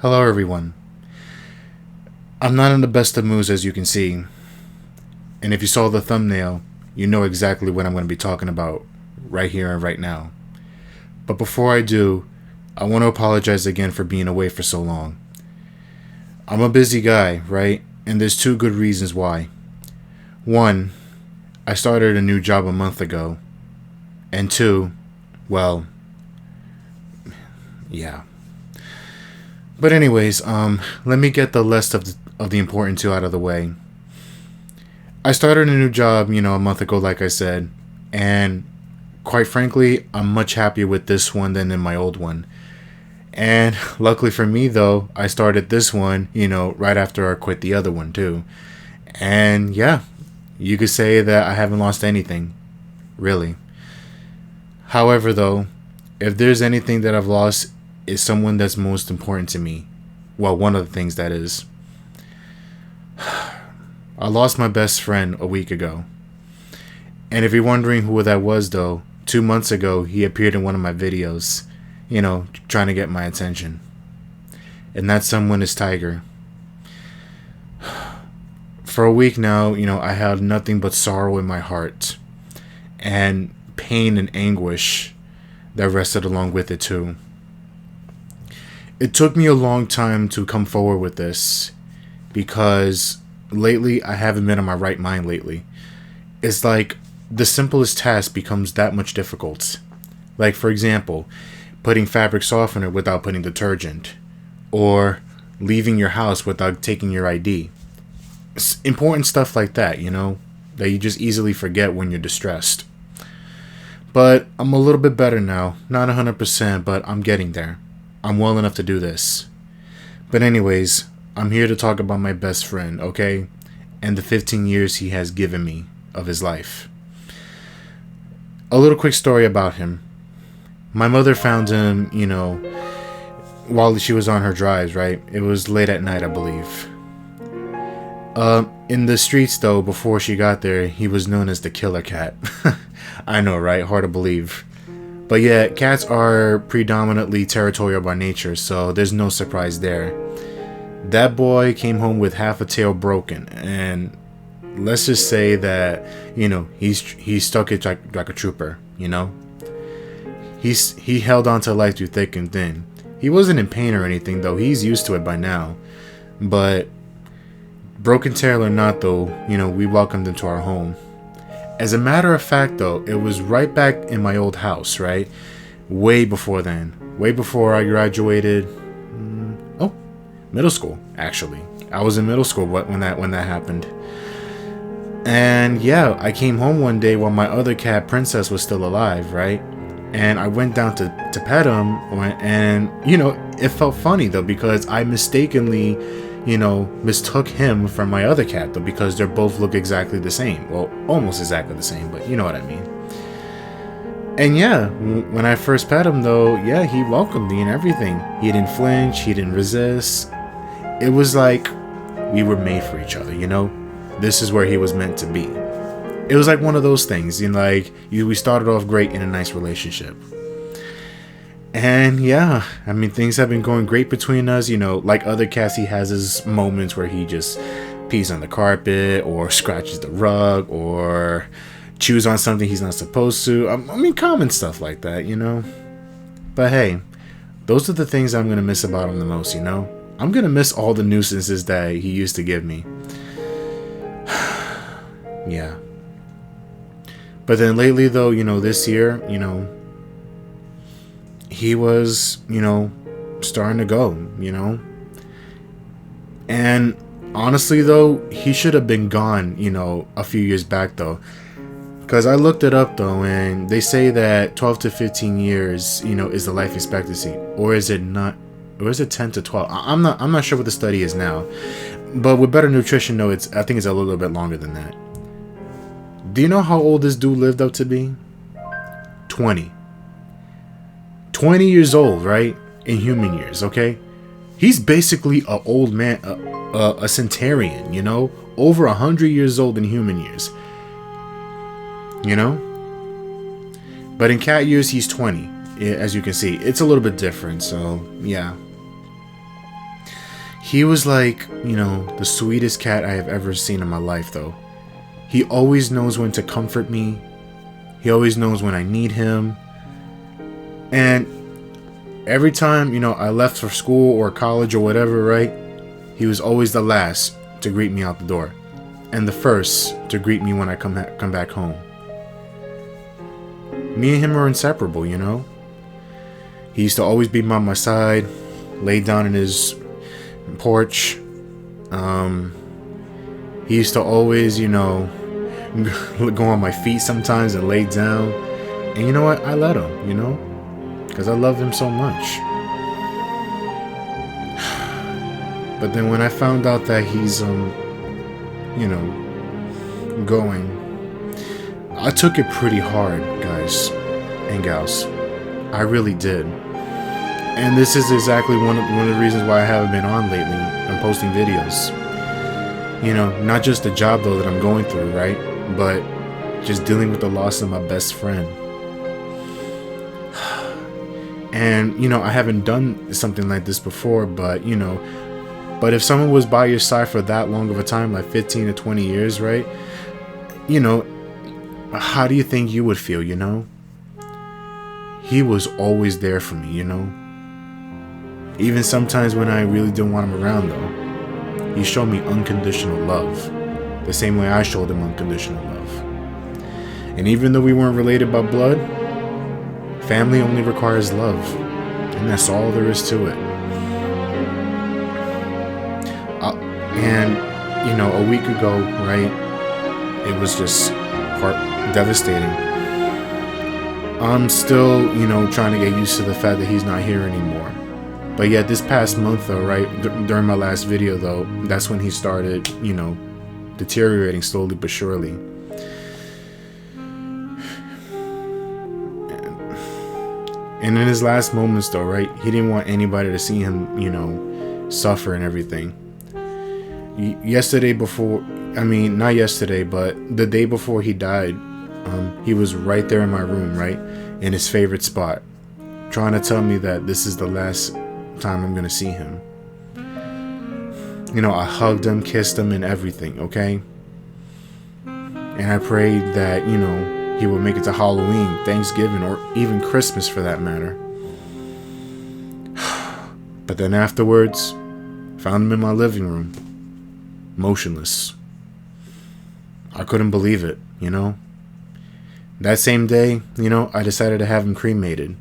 Hello, everyone. I'm not in the best of moods, as you can see. And if you saw the thumbnail, you know exactly what I'm going to be talking about right here and right now. But before I do, I want to apologize again for being away for so long. I'm a busy guy, right? And there's two good reasons why. One, I started a new job a month ago. And two, well, yeah. But anyways, let me get the list of the important two out of the way. I started a new job, a month ago, like I said, and quite frankly, I'm much happier with this one than in my old one. And luckily for me, though, I started this one, right after I quit the other one, too. And yeah, you could say that I haven't lost anything, really. However, though, if there's anything that I've lost, is someone that's most important to me. Well, one of the things that is. I lost my best friend a week ago. And if you're wondering who that was, though, 2 months ago, he appeared in one of my videos, trying to get my attention. And that someone is Tiger. For a week now, I had nothing but sorrow in my heart. And pain and anguish that rested along with it, too. It took me a long time to come forward with this because lately I haven't been in my right mind lately. It's like the simplest task becomes that much difficult. Like, for example, putting fabric softener without putting detergent, or leaving your house without taking your ID. It's important stuff like that, that you just easily forget when you're distressed. But I'm a little bit better now. Not 100%, but I'm getting there. I'm well enough to do this. But anyways, I'm here to talk about my best friend, okay? And the 15 years he has given me of his life. A little quick story about him. My mother found him, while she was on her drives, right? It was late at night, I believe. In the streets, though, before she got there, he was known as the killer cat. I know, right? Hard to believe. But yeah, cats are predominantly territorial by nature, so there's no surprise there. That boy came home with half a tail broken, and let's just say that, he stuck it like a trooper, He held on to life through thick and thin. He wasn't in pain or anything, though. He's used to it by now. But broken tail or not, though, we welcomed him to our home. As a matter of fact, though, it was right back in my old house, right? Way before then. Way before I graduated. Middle school, actually. I was in middle school when that happened. And yeah, I came home one day while my other cat, Princess, was still alive, right? And I went down to pet him, and, it felt funny, though, because I mistakenly mistook him from my other cat, though, because they both look exactly the same. Well, almost exactly the same, but you know what I mean. And yeah, when I first pet him, though, yeah, he welcomed me and everything. He didn't flinch, he didn't resist. It was like we were made for each other, This is where he was meant to be. It was like one of those things, we started off great in a nice relationship. And yeah, things have been going great between us. Like other cats, he has his moments where he just pees on the carpet or scratches the rug or chews on something he's not supposed to. Common stuff like that, But hey, those are the things I'm going to miss about him the most, I'm going to miss all the nuisances that he used to give me. Yeah. But then lately, though, this year, he was, starting to go, And honestly, though, he should have been gone, a few years back, though. Because I looked it up, though, and they say that 12 to 15 years, is the life expectancy. Or is it not? Or is it 10 to 12? I'm not sure what the study is now. But with better nutrition, though, I think it's a little bit longer than that. Do you know how old this dude lived up to be? 20. 20 years old, right? In human years, okay? He's basically an old man, a centenarian, Over 100 years old in human years. But in cat years, he's 20. As you can see, it's a little bit different, so yeah. He was like, the sweetest cat I have ever seen in my life, though. He always knows when to comfort me. He always knows when I need him. And every time, I left for school or college or whatever, right? He was always the last to greet me out the door. And the first to greet me when I come back home. Me and him are inseparable, He used to always be by my side, lay down in his porch. He used to always, go on my feet sometimes and lay down. And you know what? I let him, because I love him so much. But then when I found out that he's, going, I took it pretty hard, guys and gals. I really did. And this is exactly one of the reasons why I haven't been on lately. I'm posting videos. Not just the job though that I'm going through, right? But just dealing with the loss of my best friend. And, I haven't done something like this before, but, but if someone was by your side for that long of a time, like 15 to 20 years, right? How do you think you would feel, He was always there for me, Even sometimes when I really didn't want him around, though. He showed me unconditional love. The same way I showed him unconditional love. And even though we weren't related by blood, family only requires love. And that's all there is to it. And, a week ago, right, it was just devastating. I'm still, trying to get used to the fact that he's not here anymore. But yet this past month, though, right, during my last video, though, that's when he started, deteriorating slowly but surely. And in his last moments, though, right, he didn't want anybody to see him, suffer and everything. Not yesterday, but the day before he died, he was right there in my room, right, in his favorite spot, trying to tell me that this is the last time I'm gonna see him. I hugged him, kissed him, and everything, okay? And I prayed that, he would make it to Halloween, Thanksgiving, or even Christmas for that matter. But then afterwards, found him in my living room, motionless. I couldn't believe it, That same day, I decided to have him cremated.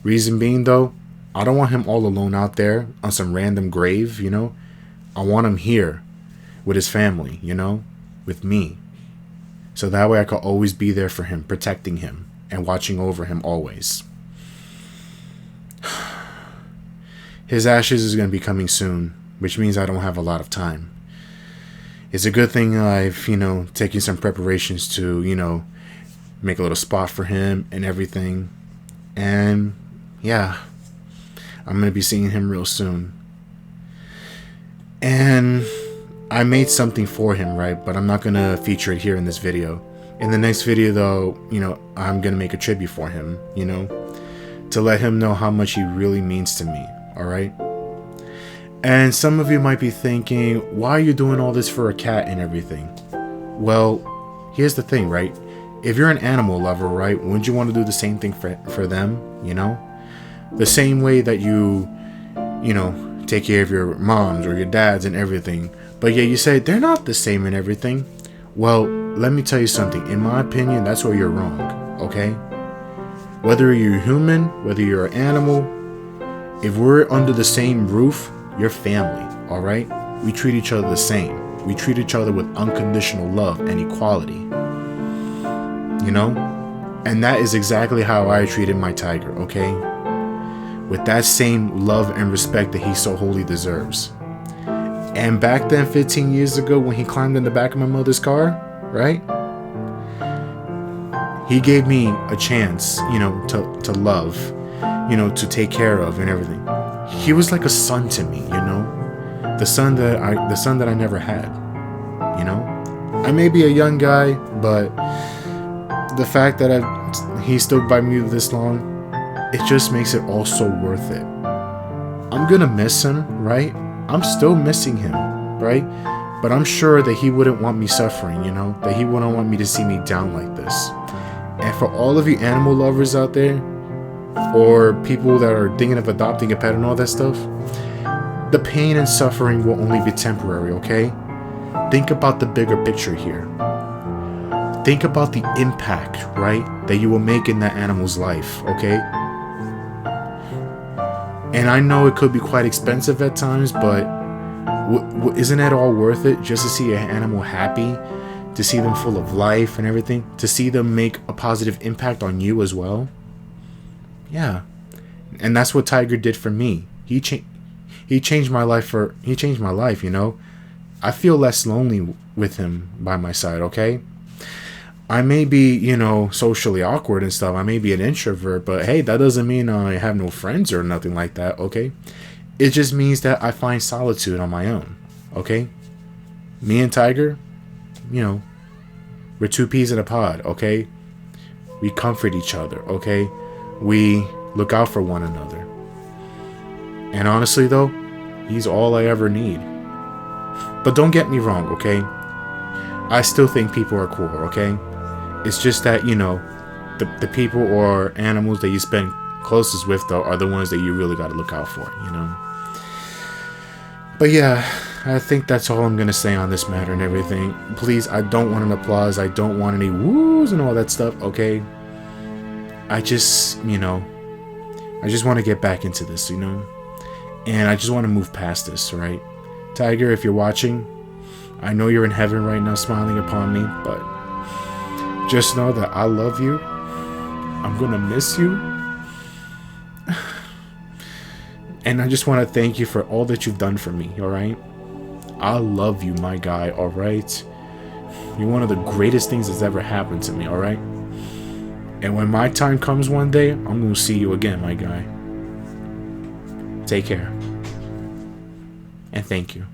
Reason being, though, I don't want him all alone out there on some random grave, I want him here with his family, with me. So that way I could always be there for him, protecting him and watching over him always. His ashes is going to be coming soon, which means I don't have a lot of time. It's a good thing I've, taken some preparations to, make a little spot for him and everything. And yeah, I'm going to be seeing him real soon. And I made something for him, right? But I'm not going to feature it here in this video. In the next video, though, I'm going to make a tribute for him, to let him know how much he really means to me, all right? And some of you might be thinking, why are you doing all this for a cat and everything? Well, here's the thing, right? If you're an animal lover, right, wouldn't you want to do the same thing for them, The same way that you take care of your moms or your dads and everything. But yeah, you say they're not the same and everything. Well, let me tell you something. In my opinion, that's where you're wrong, okay? Whether you're human, whether you're an animal, if we're under the same roof, you're family, all right? We treat each other the same. We treat each other with unconditional love and equality. And that is exactly how I treated my tiger, okay? With that same love and respect that he so wholly deserves. And back then, 15 years ago, when he climbed in the back of my mother's car, right? He gave me a chance, to love, to take care of and everything. He was like a son to me, the son that I never had, I may be a young guy, but the fact that he stood by me this long, it just makes it all so worth it. I'm gonna miss him, right? I'm still missing him, right? But I'm sure that he wouldn't want me suffering, you know, that he wouldn't want me to see me down like this. And for all of you animal lovers out there, or people that are thinking of adopting a pet and all that stuff, the pain and suffering will only be temporary, okay? Think about the bigger picture here. Think about the impact, right, that you will make in that animal's life, okay? And I know it could be quite expensive at times, but isn't it all worth it just to see an animal happy, to see them full of life and everything, to see them make a positive impact on you as well? Yeah. And that's what Tiger did for me. He changed my life, you know? I feel less lonely with him by my side, okay? I may be, you know, socially awkward and stuff. I may be an introvert, but hey, that doesn't mean I have no friends or nothing like that, okay? It just means that I find solitude on my own, okay? Me and Tiger, you know, we're two peas in a pod, okay? We comfort each other, okay? We look out for one another. And honestly, though, he's all I ever need. But don't get me wrong, okay? I still think people are cool, okay? It's just that, you know, the people or animals that you spend closest with, though, are the ones that you really got to look out for, you know? But yeah, I think that's all I'm going to say on this matter and everything. Please, I don't want an applause. I don't want any woos and all that stuff, okay? I just, you know, I just want to get back into this, you know? And I just want to move past this, right? Tiger, if you're watching, I know you're in heaven right now smiling upon me, but just know that I love you. I'm going to miss you. And I just want to thank you for all that you've done for me, alright? I love you, my guy, alright? You're one of the greatest things that's ever happened to me, alright? And when my time comes one day, I'm going to see you again, my guy. Take care. And thank you.